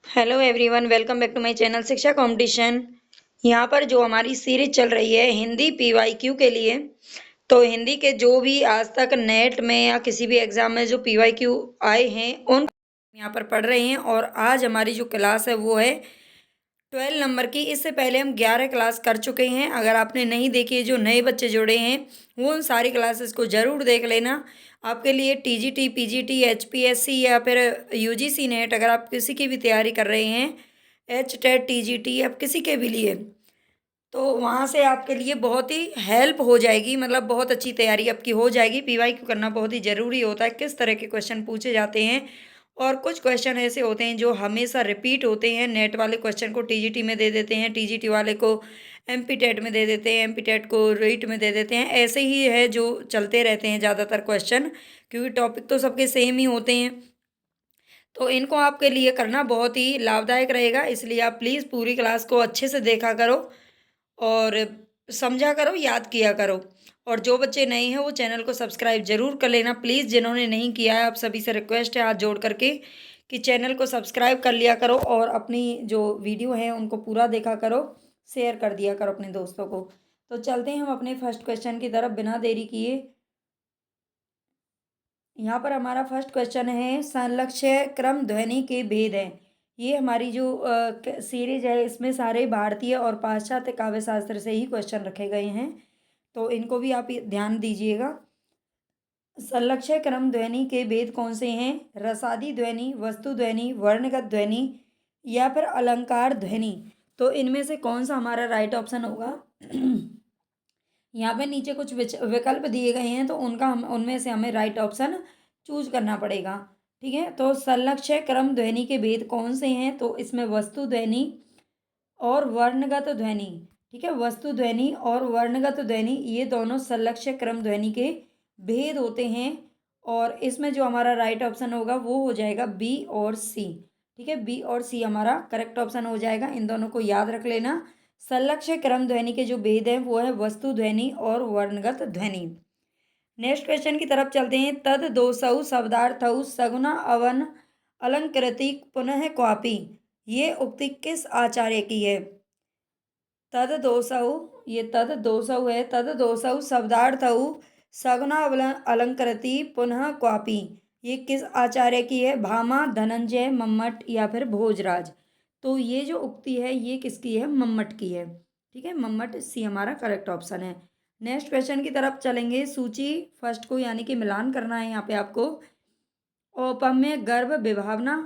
Hello everyone, welcome back to my channel Shiksha competition. यहाँ पर जो हमारी सीरीज चल रही है हिंदी पीवाईक्यू के लिए, तो हिंदी के जो भी आज तक नेट में या किसी भी एग्जाम में जो पीवाईक्यू आए हैं उन यहाँ पर पढ़ रहे हैं। और आज हमारी जो क्लास है वो है 12 नंबर की। इससे पहले हम 11 क्लास कर चुके हैं। अगर आपने नहीं देखी है, जो नए बच्चे जुड़े हैं वो उन सारी क्लासेस को ज़रूर देख लेना। आपके लिए टीजीटी, पीजीटी, एचपीएससी या फिर यूजीसी नेट, अगर आप किसी की भी तैयारी कर रहे हैं, एच टेट, टीजीटी, अब किसी के भी लिए, तो वहाँ से आपके लिए बहुत ही हेल्प हो जाएगी। मतलब बहुत अच्छी तैयारी आपकी हो जाएगी। पीवाईक्यू करना बहुत ही ज़रूरी होता है। किस तरह के क्वेश्चन पूछे जाते हैं, और कुछ क्वेश्चन ऐसे होते हैं जो हमेशा रिपीट होते हैं। नेट वाले क्वेश्चन को टीजीटी में दे देते हैं, टीजीटी वाले को एमपी टेट में दे देते हैं, एमपी टेट को रीट में दे देते हैं। ऐसे ही है जो चलते रहते हैं ज़्यादातर क्वेश्चन, क्योंकि टॉपिक तो सबके सेम ही होते हैं। तो इनको आपके लिए करना बहुत ही लाभदायक रहेगा, इसलिए आप प्लीज़ पूरी क्लास को अच्छे से देखा करो और समझा करो, याद किया करो। और जो बच्चे नए हैं वो चैनल को सब्सक्राइब जरूर कर लेना प्लीज़। जिन्होंने नहीं किया है, आप सभी से रिक्वेस्ट है हाथ जोड़ करके कि चैनल को सब्सक्राइब कर लिया करो और अपनी जो वीडियो है उनको पूरा देखा करो, शेयर कर दिया करो अपने दोस्तों को। तो चलते हैं हम अपने फर्स्ट क्वेश्चन की तरफ बिना देरी किए। यहाँ पर हमारा फर्स्ट क्वेश्चन है, संलक्ष्य क्रम ध्वनि के भेद हैं। ये हमारी जो सीरीज है इसमें सारे भारतीय और पाश्चात्य काव्य शास्त्र से ही क्वेश्चन रखे गए हैं, तो इनको भी आप ध्यान दीजिएगा। संलक्ष्य क्रम ध्वनि के भेद कौन से हैं? रसादी ध्वनि, वस्तु ध्वनि, वर्णगत ध्वनि या फिर अलंकार ध्वनि। तो इनमें से कौन सा हमारा राइट ऑप्शन होगा? यहाँ पे नीचे कुछ विकल्प दिए गए हैं, तो उनका हम उनमें से हमें राइट ऑप्शन चूज करना पड़ेगा। ठीक है, तो संलक्ष्य क्रम ध्वनि के भेद कौन से हैं? तो इसमें वस्तु ध्वनि और वर्णगत ध्वनि। ठीक है, वस्तु ध्वनि और वर्णगत ध्वनि ये दोनों संलक्ष्य क्रम ध्वनि के भेद होते हैं। और इसमें जो हमारा राइट ऑप्शन होगा वो हो जाएगा बी और सी। ठीक है, बी और सी हमारा करेक्ट ऑप्शन हो जाएगा। इन दोनों को याद रख लेना। संलक्ष्य क्रम ध्वनि के जो भेद हैं वो है वस्तु ध्वनि और वर्णगत ध्वनि। नेक्स्ट क्वेश्चन की तरफ चलते हैं। तद दोषौ शब्दार्थौ सगुना अवन अलंकृति पुनः क्वापि, ये उक्ति किस आचार्य की है? तद दोषौ, ये तद दोषौ है, तद दोषौ शब्दार्थौ सगुना अलंकृति पुनः क्वापि, ये किस आचार्य की है? भामा, धनंजय, मम्मट या फिर भोजराज। तो ये जो उक्ति है ये किसकी है? मम्मट की है। ठीक है, मम्मट सी हमारा करेक्ट ऑप्शन है। नेक्स्ट क्वेश्चन की तरफ चलेंगे। सूची फर्स्ट को यानी कि मिलान करना है यहाँ पे आपको। औपम्य गर्भ विभावना,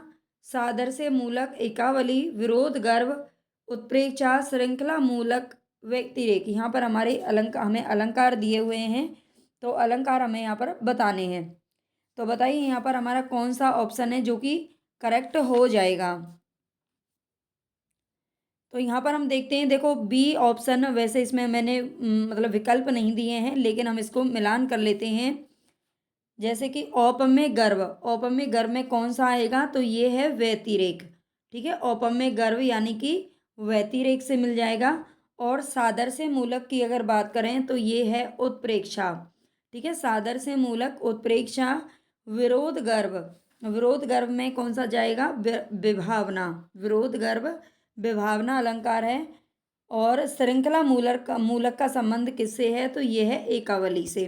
सादृश्य मूलक एकावली, विरोध गर्भ, उत्प्रेक्षा, श्रृंखला मूलक व्यतिरेक। यहाँ पर हमारे हमें अलंकार दिए हुए हैं, तो अलंकार हमें यहाँ पर बताने हैं। तो बताइए यहाँ पर हमारा कौन सा ऑप्शन है जो कि करेक्ट हो जाएगा? तो यहाँ पर हम देखते हैं, देखो बी ऑप्शन, वैसे इसमें मैंने मतलब विकल्प नहीं दिए हैं, लेकिन हम इसको मिलान कर लेते हैं। जैसे कि औपम्य गर्भ, औपम्य गर्भ में कौन सा आएगा? तो ये है व्यतिरेक। ठीक है, औपम्य गर्भ यानी कि व्यतिरेक से मिल जाएगा। और सादृश्य मूलक की अगर बात करें तो ये है उत्प्रेक्षा। ठीक है, सादृश्य मूलक, उत्प्रेक्षा, विरोध गर्भ, विरोध गर्भ में कौन सा जाएगा? विभावना, विरोध गर्भ विभावना अलंकार है। और श्रृंखला मूलक का संबंध किससे है? तो ये है एकावली से।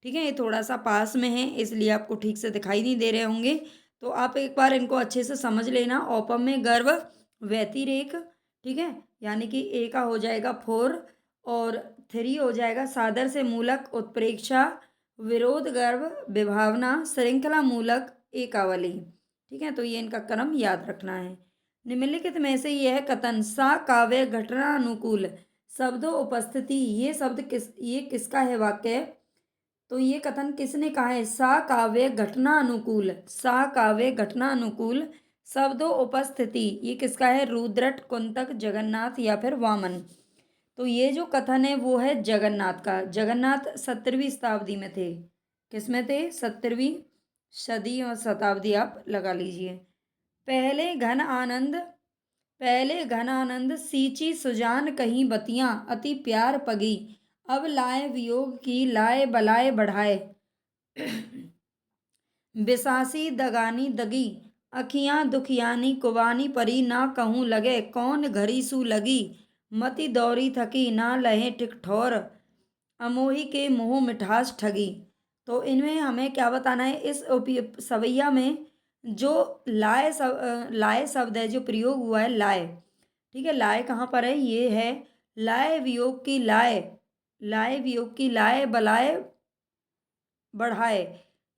ठीक है, ये थोड़ा सा पास में है इसलिए आपको ठीक से दिखाई नहीं दे रहे होंगे, तो आप एक बार इनको अच्छे से समझ लेना। औपम्य गर्भ व्यतिरेक, ठीक है, यानी कि ए का हो जाएगा 4 और 3 हो जाएगा सादृश्य मूलक, उत्प्रेक्षा, विरोध गर्भ विभावना, श्रृंखला मूलक, एकावली। ठीक है, तो ये इनका क्रम याद रखना है। निम्नलिखित में से यह कथन सा काव्य घटना अनुकूल शब्दों उपस्थिति, ये शब्द ये किसका है वाक्य? तो ये कथन किसने कहा है? सा काव्य घटना अनुकूल, सा काव्य घटना अनुकूल शब्दों उपस्थिति, ये किसका है? रुद्रट, कुंतक, जगन्नाथ या फिर वामन। तो ये जो कथन है वो है जगन्नाथ का। जगन्नाथ 17वीं शताब्दी में थे। किसमें थे? 17वीं सदी और शताब्दी आप लगा लीजिए। पहले घन आनंद, पहले घन आनंद सींची सुजान कहीं बतियां अति प्यार पगी, अब लाए वियोग की लाए बलाए बढ़ाए, बिसासी दगानी दगी अखियाँ दुखियानी कुबानी परी ना कहूँ लगे, कौन घरी सू लगी मति दौरी थकी ना लहे टिकठौर, अमोही के मुँह मिठास ठगी। तो इनमें हमें क्या बताना है, इस सवैया में जो लाए शब्द है जो प्रयोग हुआ है लाए, ठीक है। लाए कहाँ पर है, ये है लाए वियोग की लाए, लाए वियोग की लाए बलाए बढ़ाए,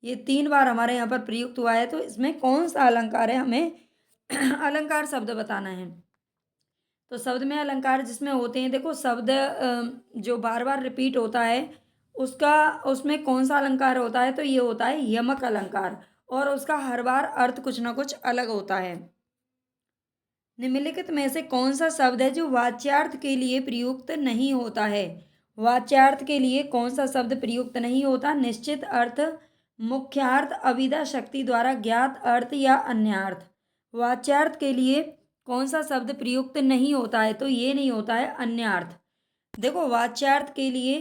ये 3 बार हमारे यहाँ पर प्रयुक्त हुआ है। तो इसमें कौन सा अलंकार है, हमें अलंकार शब्द बताना है। तो शब्द में अलंकार जिसमें होते हैं, देखो शब्द जो बार बार रिपीट होता है उसका, उसमें कौन सा अलंकार होता है, तो ये होता है यमक अलंकार, और उसका हर बार अर्थ कुछ ना कुछ अलग होता है। निम्नलिखित में से कौन सा शब्द है जो वाच्यार्थ के लिए प्रयुक्त नहीं होता है। वाच्यार्थ के लिए कौन सा शब्द प्रयुक्त नहीं होता, निश्चित अर्थ, मुख्यार्थ, अभिधा शक्ति द्वारा ज्ञात अर्थ या अन्यार्थ। वाच्यार्थ के लिए कौन सा शब्द प्रयुक्त नहीं होता है, तो ये नहीं होता है अन्यार्थ। देखो वाच्यार्थ के लिए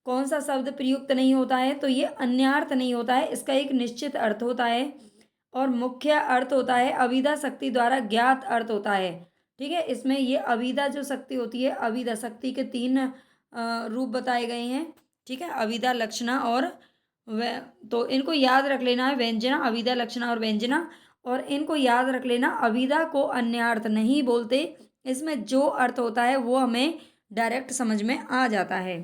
कौन सा शब्द प्रयुक्त नहीं होता है, तो ये अन्यार्थ नहीं होता है, इसका एक निश्चित अर्थ होता है और मुख्य अर्थ होता है, अभिधा शक्ति द्वारा ज्ञात अर्थ होता है, ठीक है। इसमें ये अभिधा जो शक्ति होती है, अभिधा शक्ति के 3 रूप बताए गए हैं, ठीक है, अभिधा लक्षणा और तो इनको याद रख लेना है, व्यंजना, अभिधा लक्षणा और व्यंजना, और इनको याद रख लेना, अभिधा को अन्य अर्थ नहीं बोलते, इसमें जो अर्थ होता है वो हमें डायरेक्ट समझ में आ जाता है।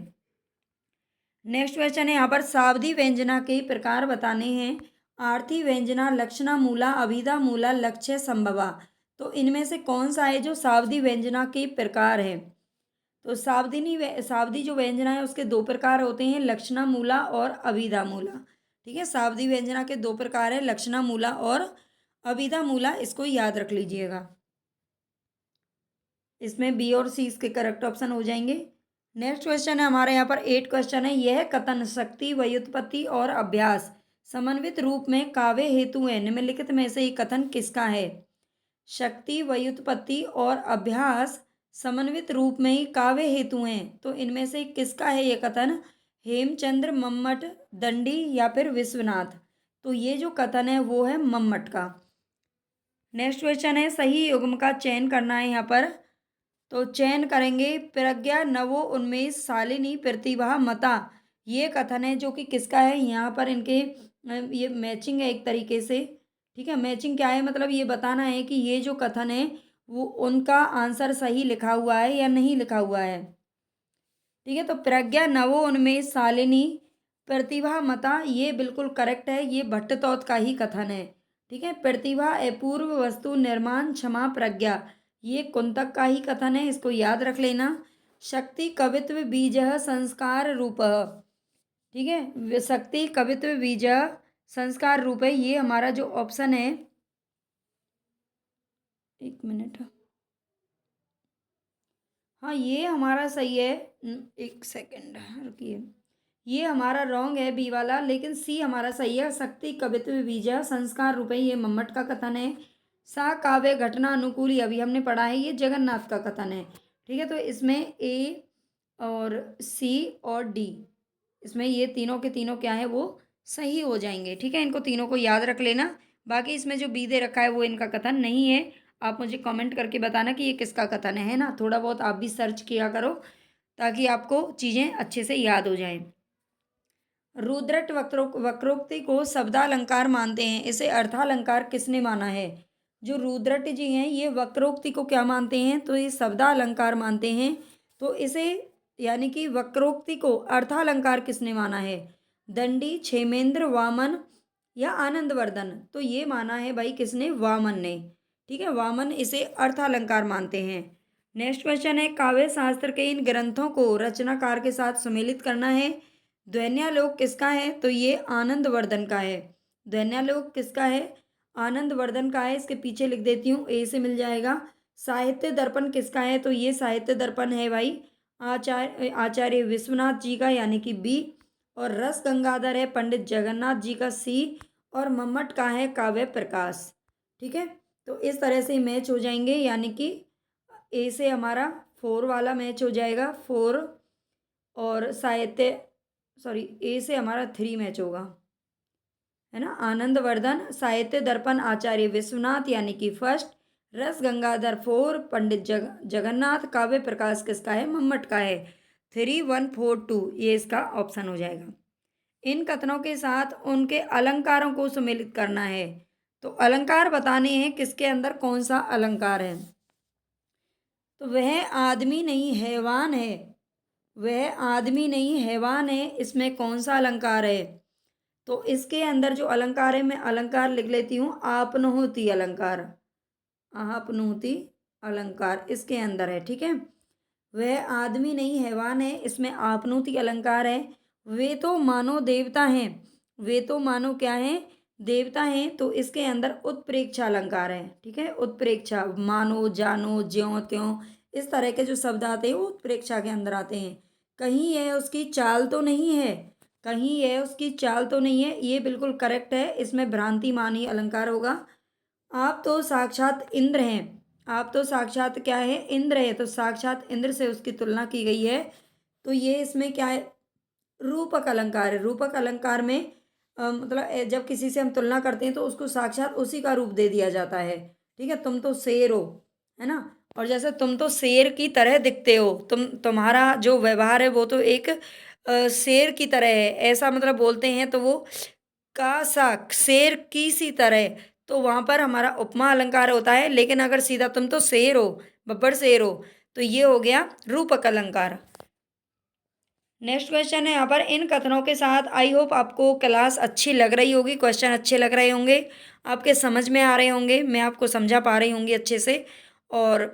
नेक्स्ट क्वेश्चन है यहाँ पर, सावधि व्यंजना के प्रकार बताने हैं। आर्थी व्यंजना, लक्षणा मूला, अभिधा मूला, लक्ष्य संभवा। तो इनमें से कौन सा है जो सावधि व्यंजना के प्रकार है, तो सावधि जो व्यंजना है उसके 2 प्रकार होते हैं, लक्षणा मूला और अभिधा मूला, ठीक है। सावधि व्यंजना के 2 प्रकार है, लक्षणा मूला और अभिधा मूला, इसको याद रख लीजिएगा। इसमें बी और सी इसके करेक्ट ऑप्शन हो जाएंगे। नेक्स्ट क्वेश्चन है हमारे यहाँ पर 8 क्वेश्चन है, यह कथन शक्ति व्युत्पत्ति और अभ्यास समन्वित रूप में काव्य हेतु है, निम्नलिखित में से कथन किसका है। शक्ति व्युत्पत्ति और अभ्यास समन्वित रूप में ही काव्य हेतु हैं, तो इनमें से किसका है ये कथन, हेमचंद्र, मम्मट, दंडी या फिर विश्वनाथ। तो ये जो कथन है वो है मम्मट का। नेक्स्ट क्वेश्चन है, सही युग्म का चयन करना है यहाँ पर, तो चयन करेंगे, प्रज्ञा नवो उन्मेष शालिनी प्रतिभा मता, ये कथन है जो कि किसका है, यहाँ पर इनके ये मैचिंग है एक तरीके से, ठीक है। मैचिंग क्या है, मतलब ये बताना है कि ये जो कथन है वो उनका आंसर सही लिखा हुआ है या नहीं लिखा हुआ है, ठीक है। तो प्रज्ञा नवो उन्मेष शालिनी प्रतिभा मता, ये बिल्कुल करेक्ट है, ये भट्टतौत का ही कथन है, ठीक है। प्रतिभा अपूर्व वस्तु निर्माण क्षमा प्रज्ञा, ये कुंतक का ही कथन है, इसको याद रख लेना। शक्ति कवित्व बीज संस्कार रूप, ठीक है, शक्ति कवित्व बीज संस्कार रूप है, ये हमारा जो ऑप्शन है, एक मिनट, हाँ ये हमारा सही है, एक सेकंड रुकिए, ये हमारा रॉन्ग है बी वाला, लेकिन सी हमारा सही है, शक्ति कवित्व बीजा संस्कार रूपे, ये मम्मट का कथन है। सा काव्य घटना अनुकूल, ये अभी हमने पढ़ा है, ये जगन्नाथ का कथन है, ठीक है। तो इसमें ए और सी और डी, इसमें ये तीनों के तीनों क्या है वो सही हो जाएंगे, ठीक है। इनको तीनों को याद रख लेना। बाकी इसमें जो बी दे रखा है वो इनका कथन नहीं है, आप मुझे कमेंट करके बताना कि ये किसका कथन है ना, थोड़ा बहुत आप भी सर्च किया करो ताकि आपको चीज़ें अच्छे से याद हो जाएं। रुद्रट वक्रोक्ति को शब्दालंकार मानते हैं, इसे अर्थालंकार किसने माना है। जो रुद्रट जी हैं ये वक्रोक्ति को क्या मानते हैं, तो ये शब्दालंकार मानते हैं, तो इसे यानी कि वक्रोक्ति को अर्थालंकार किसने माना है, दंडी, क्षेमेंद्र, वामन या आनंदवर्धन। तो ये माना है भाई किसने, वामन ने, ठीक है, वामन इसे अर्थालंकार मानते हैं। नेक्स्ट क्वेश्चन है, काव्य शास्त्र के इन ग्रंथों को रचनाकार के साथ सम्मिलित करना है। ध्वन्यालोक किसका है, तो ये आनंदवर्धन का है। ध्वन्यालोक किसका है, आनंदवर्धन का है, इसके पीछे लिख देती हूँ, ए से मिल जाएगा। साहित्य दर्पण किसका है, तो ये साहित्य दर्पण है भाई आचार्य विश्वनाथ जी का, यानी कि बी। और रस गंगाधर है पंडित जगन्नाथ जी का, सी। और मम्मट का है काव्य प्रकाश, ठीक है। तो इस तरह से मैच हो जाएंगे, यानी कि ए से हमारा 4 वाला मैच हो जाएगा, 4, और साहित्य, सॉरी, ए से हमारा 3 मैच होगा। है ना। आनंदवर्धन, साहित्य दर्पण आचार्य विश्वनाथ यानी कि फर्स्ट, रस गंगाधर 4, पंडित जगन्नाथ, काव्य प्रकाश किसका है, मम्मट का है। 3142 ये इसका ऑप्शन हो जाएगा। इन कथनों के साथ उनके अलंकारों को सुमेलित करना है। तो अलंकार बताने हैं किसके अंदर कौन सा अलंकार है। तो वह आदमी नहीं हैवान है, वह आदमी नहीं हैवान है, इसमें कौन सा अलंकार है। तो इसके अंदर जो अलंकार है, मैं अलंकार लिख लेती हूँ, आपनोति अलंकार, आपनोति अलंकार इसके अंदर है। ठीक है, वह आदमी नहीं हैवान है, इसमें आपनोति अलंकार है। वे तो मानो देवता हैं, वे तो मानो क्या है, देवता हैं, तो इसके अंदर उत्प्रेक्षा अलंकार है। ठीक है, उत्प्रेक्षा, मानो, जानो, ज्यों त्यों, इस तरह के जो शब्द आते हैं वो उत्प्रेक्षा के अंदर आते हैं। कहीं यह उसकी चाल तो नहीं है, कहीं यह उसकी चाल तो नहीं है, ये बिल्कुल करेक्ट है, इसमें भ्रांति मानी अलंकार होगा। आप तो साक्षात इंद्र हैं, आप तो साक्षात क्या है, इंद्र है, तो साक्षात इंद्र से उसकी तुलना की गई है। तो ये इसमें क्या है, रूपक अलंकार है। रूपक अलंकार में मतलब जब किसी से हम तुलना करते हैं तो उसको साक्षात उसी का रूप दे दिया जाता है। ठीक है, तुम तो शेर हो, है ना, और जैसे तुम तो शेर की तरह दिखते हो, तुम्हारा जो व्यवहार है वो तो एक शेर की तरह है, ऐसा मतलब बोलते हैं, तो वो का सा शेर की सी तरह, तो वहां पर हमारा उपमा अलंकार होता है। लेकिन अगर सीधा तुम तो शेर हो, बब्बर शेर हो, तो ये हो गया रूपक अलंकार। नेक्स्ट क्वेश्चन है यहाँ पर, इन कथनों के साथ आई होप आपको क्लास अच्छी लग रही होगी, क्वेश्चन अच्छे लग रहे होंगे, आपके समझ में आ रहे होंगे, मैं आपको समझा पा रही होंगी अच्छे से। और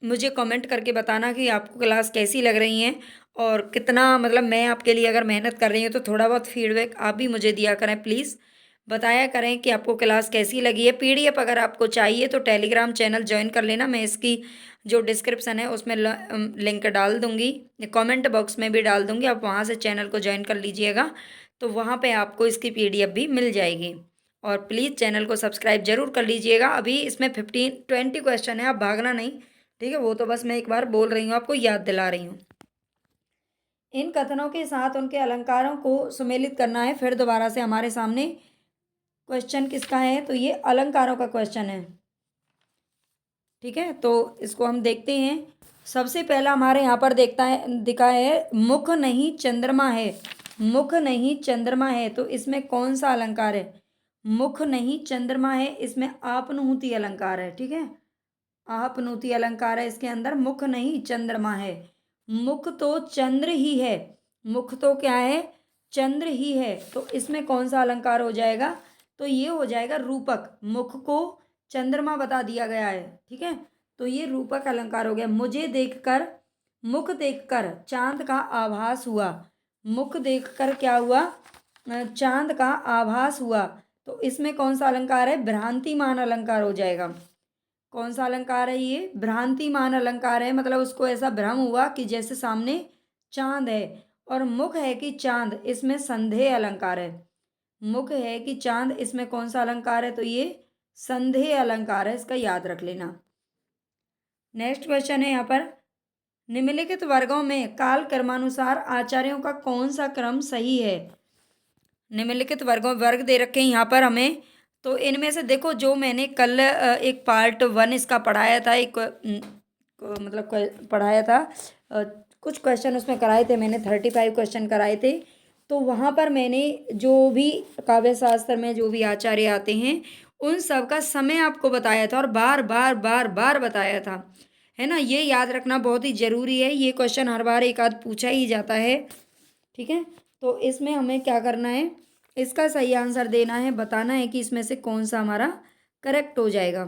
मुझे कमेंट करके बताना कि आपको क्लास कैसी लग रही हैं, और कितना मतलब मैं आपके लिए अगर मेहनत कर रही हूँ तो थोड़ा बहुत फीडबैक आप भी मुझे दिया करें प्लीज़, बताया करें कि आपको क्लास कैसी लगी है। पीडीएफ अगर आपको चाहिए तो टेलीग्राम चैनल ज्वाइन कर लेना, मैं इसकी जो डिस्क्रिप्शन है उसमें लिंक डाल दूँगी, कमेंट बॉक्स में भी डाल दूँगी, आप वहाँ से चैनल को ज्वाइन कर लीजिएगा, तो वहाँ पर आपको इसकी पीडीएफ भी मिल जाएगी। और प्लीज़ चैनल को सब्सक्राइब जरूर कर लीजिएगा। अभी इसमें 15-20 क्वेश्चन है, आप भागना नहीं। ठीक है, वो तो बस मैं एक बार बोल रही हूँ, आपको याद दिला रही हूँ। इन कथनों के साथ उनके अलंकारों को सुमेलित करना है। फिर दोबारा से हमारे सामने क्वेश्चन किसका है, तो ये अलंकारों का क्वेश्चन है। ठीक है, तो इसको हम देखते हैं। सबसे पहला हमारे यहाँ पर दिखा है, मुख नहीं चंद्रमा है, मुख नहीं चंद्रमा है, तो इसमें कौन सा अलंकार है, मुख नहीं चंद्रमा है, इसमें आपनुति अलंकार है। ठीक है, आपनुति अलंकार है, इसके अंदर मुख नहीं चंद्रमा है। मुख तो चंद्र ही है, मुख तो क्या है, चंद्र ही है, तो इसमें कौन सा अलंकार हो जाएगा, तो ये हो जाएगा रूपक। मुख को चंद्रमा बता दिया गया है। ठीक है, तो ये रूपक अलंकार हो गया। मुझे देखकर, मुख देखकर चांद का आभास हुआ, मुख देखकर क्या हुआ, चांद का आभास हुआ, तो इसमें कौन सा अलंकार है, भ्रांतिमान अलंकार हो जाएगा। कौन सा अलंकार है ये, भ्रांतिमान अलंकार है, मतलब उसको ऐसा भ्रम हुआ कि जैसे सामने चांद है। और मुख है कि चांद, इसमें संदेह अलंकार है। मुख है कि चांद, इसमें कौन सा अलंकार है, तो ये संदेह अलंकार है, इसका याद रख लेना। नेक्स्ट क्वेश्चन है यहाँ पर, निम्नलिखित वर्गों में काल क्रमानुसार आचार्यों का कौन सा क्रम सही है। निम्नलिखित वर्ग दे रखे हैं यहाँ पर हमें, तो इनमें से देखो, जो मैंने कल एक पार्ट 1 इसका पढ़ाया था, एक मतलब पढ़ाया था, कुछ क्वेश्चन उसमें कराए थे मैंने, 35 क्वेश्चन कराए थे। तो वहाँ पर मैंने जो भी काव्य शास्त्र में जो भी आचार्य आते हैं उन सब का समय आपको बताया था, और बार बार बार बार बताया था, है ना। ये याद रखना बहुत ही ज़रूरी है, ये क्वेश्चन हर बार एक आध पूछा ही जाता है। ठीक है, तो इसमें हमें क्या करना है, इसका सही आंसर देना है, बताना है कि इसमें से कौन सा हमारा करेक्ट हो जाएगा।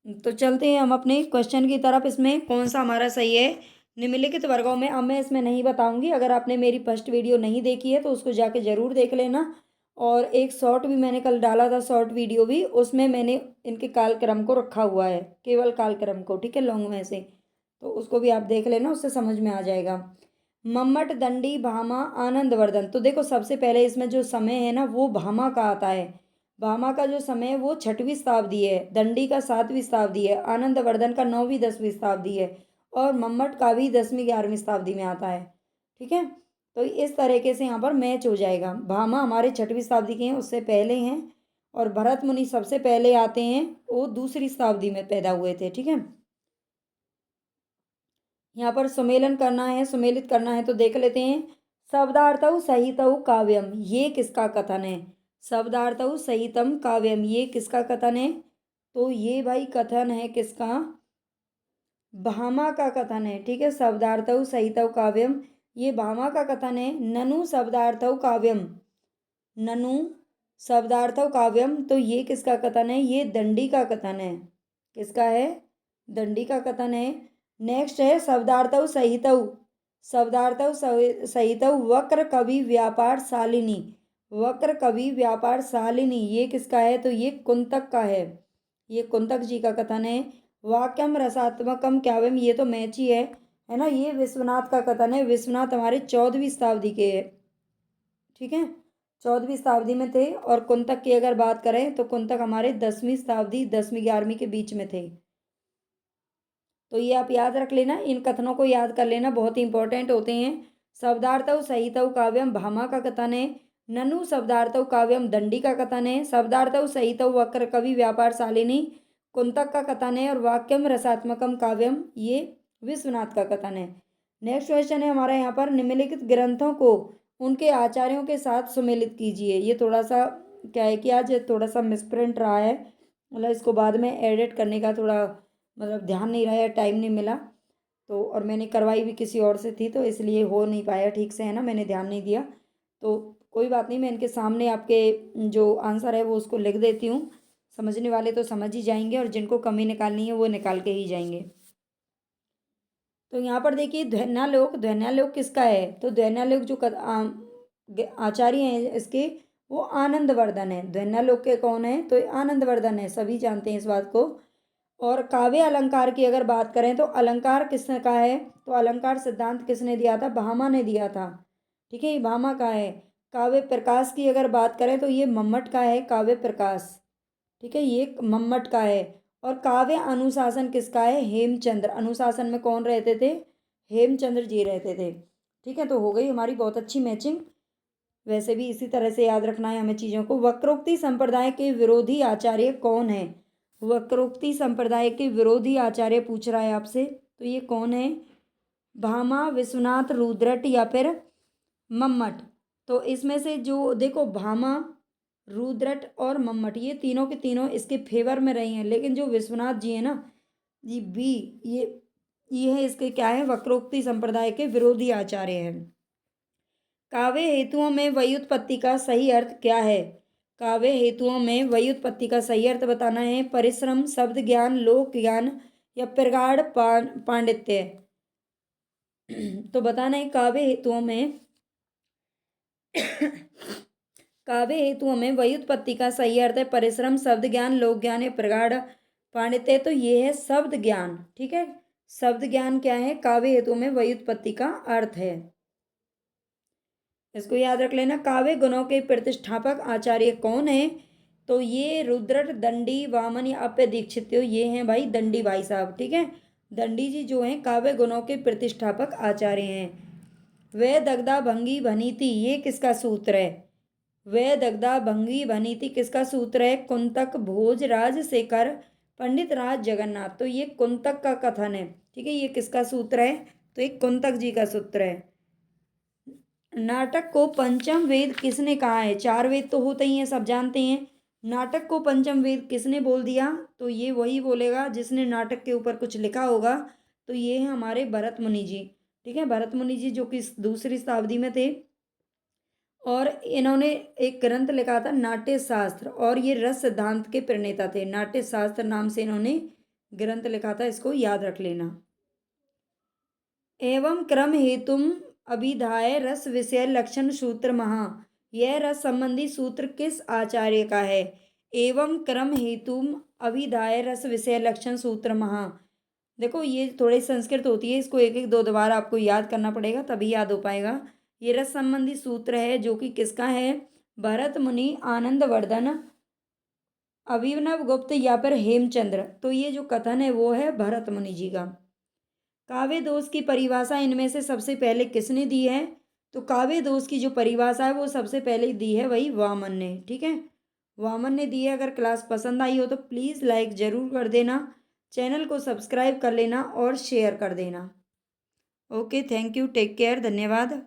तो चलते हैं हम अपने क्वेश्चन की तरफ, इसमें कौन सा हमारा सही है। निम्नलिखित वर्गों में, अब मैं इसमें नहीं बताऊंगी, अगर आपने मेरी फर्स्ट वीडियो नहीं देखी है तो उसको जाके ज़रूर देख लेना। और एक शॉर्ट भी मैंने कल डाला था, शॉर्ट वीडियो भी, उसमें मैंने इनके कालक्रम को रखा हुआ है, केवल कालक्रम को। ठीक है, लॉन्ग में से, तो उसको भी आप देख लेना, उससे समझ में आ जाएगा। मम्मट, दंडी, भामा, आनंदवर्धन, तो देखो सबसे पहले इसमें जो समय है ना वो भामा का आता है। भामा का जो समय है वो 6वीं शताब्दी है, दंडी का 7वीं शताब्दी है, आनंदवर्धन का 9वीं 10वीं शताब्दी है, और मम्मट का भी 10वीं 11वीं शताब्दी में आता है। ठीक है, तो इस तरीके से यहाँ पर मैच हो जाएगा। भामा हमारे 6वीं शताब्दी के हैं, उससे पहले हैं, और भरत मुनि सबसे पहले आते हैं, वो दूसरी शताब्दी में पैदा हुए थे। ठीक है, यहाँ पर सुमेलन करना है, सुमेलित करना है, तो देख लेते हैं। शब्दार्थौ सहितौ काव्यम, ये किसका कथन है? शब्दार्थौ सहितम काव्यम, ये किसका कथन है? तो ये भाई कथन है किसका? भामा का कथन है। ठीक है, शब्दार्थौ सहितौ काव्यम, ये भामा का कथन है। ननु शब्दार्थौ काव्यम, ननु शब्दार्थौ काव्यम, तो ये किसका कथन है? ये दंडी का कथन है। किसका है? दंडी का कथन है। नेक्स्ट है शब्दार्थौ सहितौ, शब्दार्थौ सहितौ वक्र कवि व्यापार शालिनी, वक्र कवि व्यापार शालिनी, ये किसका है? तो ये कुंतक का है, ये कुंतक जी का कथन है। वाक्यम रसात्मकम काव्यम, ये तो मैच ही है ना, ये विश्वनाथ का कथन है। विश्वनाथ हमारे 14वीं शताब्दी के है। ठीक है, 14वीं शताब्दी में थे। और कुंतक की अगर बात करें तो कुंतक हमारे 10वीं शताब्दी, 10वीं 11वीं के बीच में थे। तो ये आप याद रख लेना, इन कथनों को याद कर लेना, बहुत ही इंपॉर्टेंट होते हैं। शब्दार्थौ सहितौ काव्यम भामा का कथन है। ननु शब्दार्थौ काव्यम दंडी का कथन है। शब्दार्थौ सहितौ वक्र कवि व्यापार शालिनी कुंतक का कथन है। और वाक्यम रसात्मकम काव्यम, ये विश्वनाथ का कथन है। नेक्स्ट क्वेश्चन है हमारा यहाँ पर, निम्नलिखित ग्रंथों को उनके आचार्यों के साथ सुमेलित कीजिए। ये थोड़ा सा क्या है कि आज थोड़ा सा मिसप्रिंट रहा है, मतलब इसको बाद में एडिट करने का थोड़ा मतलब ध्यान नहीं रहा या टाइम नहीं मिला, तो और मैंने करवाई भी किसी और से थी, तो इसलिए हो नहीं पाया ठीक से, है ना, मैंने ध्यान नहीं दिया। तो कोई बात नहीं, मैं इनके सामने आपके जो आंसर है वो उसको लिख देती हूँ। समझने वाले तो समझ ही जाएंगे, और जिनको कमी निकालनी है वो निकाल के ही जाएंगे। तो यहाँ पर देखिए ध्वन्यालोक, ध्वन्यालोक किसका है? तो ध्वन्यालोक जो आचार्य हैं इसके, वो आनंदवर्धन है। ध्वन्यालोक के कौन है? तो आनंदवर्धन है, सभी जानते हैं इस बात को। और काव्य अलंकार की अगर बात करें तो अलंकार किसने का है? तो अलंकार सिद्धांत किसने दिया था? भामा ने दिया था। ठीक है, ये भामा का है। काव्य प्रकाश की अगर बात करें तो ये मम्मट का है, काव्य प्रकाश। ठीक है, ये मम्मट का है। और काव्य अनुशासन किसका है? हेमचंद्र। अनुशासन में कौन रहते थे? हेमचंद्र जी रहते थे। ठीक है, तो हो गई हमारी बहुत अच्छी मैचिंग। वैसे भी इसी तरह से याद रखना है हमें चीज़ों को। वक्रोक्ति संप्रदाय के विरोधी आचार्य कौन है? वक्रोक्ति संप्रदाय के विरोधी आचार्य पूछ रहा है आपसे, तो ये कौन है? भामा, विश्वनाथ, रुद्रट या फिर मम्मट। तो इसमें से जो देखो, भामा, रुद्रट और मम्मट, ये तीनों के तीनों इसके फेवर में रही हैं, लेकिन जो विश्वनाथ जी है ना जी, बी, ये है इसके क्या है? वक्रोक्ति संप्रदाय के विरोधी आचार्य हैं। काव्य हेतुओं में व्युत्पत्ति का सही अर्थ क्या है? काव्य हेतुओं में व्युत्पत्ति का सही अर्थ बताना है। परिश्रम, शब्द ज्ञान, लोक ज्ञान या प्रगाढ़ पांडित्य। तो बताना है काव्य हेतुओं में काव्य हेतुओं में व्युत्पत्ति का सही अर्थ है परिश्रम, शब्द ज्ञान, लोक ज्ञान या प्रगाढ़ पांडित्य। तो ये है शब्द ज्ञान। ठीक है, शब्द ज्ञान क्या है? काव्य हेतु में व्युत्पत्ति का अर्थ है। इसको याद रख लेना। काव्य गुणों के प्रतिष्ठापक आचार्य कौन है? तो ये रुद्रट, दंडी, वामन या अप्य दीक्षित, ये हैं भाई दंडी भाई साहब। ठीक है, दंडी जी जो हैं काव्य गुणों के प्रतिष्ठापक आचार्य हैं। वे दग्धा भंगी भनीति, ये किसका सूत्र है? वे दग्धा भंगी भनीति किसका सूत्र है? कुंतक, भोज, राजशेखर, पंडित राज जगन्नाथ। तो ये कुंतक का कथन है। ठीक है, ये किसका सूत्र है? तो ये कुंतक जी का सूत्र है। नाटक को पंचम वेद किसने कहा है? 4 वेद तो होते ही हैं, सब जानते हैं। नाटक को पंचम वेद किसने बोल दिया? तो ये वही बोलेगा जिसने नाटक के ऊपर कुछ लिखा होगा। तो ये है हमारे भरत मुनि जी। ठीक है, भरत मुनि जी जो कि दूसरी शताब्दी में थे, और इन्होंने एक ग्रंथ लिखा था नाट्य शास्त्र, और ये रस सिद्धांत के प्रणेता थे। नाट्य शास्त्र नाम से इन्होंने ग्रंथ लिखा था, इसको याद रख लेना। एवं क्रम हेतुम अभिधाय रस विषय लक्षण सूत्र महा, यह रस संबंधी सूत्र किस आचार्य का है? एवं क्रम हेतुम अभिधाय रस विषय लक्षण सूत्र महा। देखो ये थोड़ी संस्कृत होती है, इसको एक एक दो बार आपको याद करना पड़ेगा, तभी याद हो पाएगा। ये रस संबंधी सूत्र है जो कि किसका है? भरत मुनि, आनंदवर्धन, अभिनव गुप्त या फिर हेमचंद्र। तो ये जो कथन है वो है भरत मुनि जी का। काव्य दोष की परिभाषा इनमें से सबसे पहले किसने दी है? तो काव्य दोष की जो परिभाषा है वो सबसे पहले दी है वही वामन ने, ठीक है, वामन ने दी है। अगर क्लास पसंद आई हो तो प्लीज़ लाइक ज़रूर कर देना, चैनल को सब्सक्राइब कर लेना और शेयर कर देना। Okay, thank you, take care, धन्यवाद।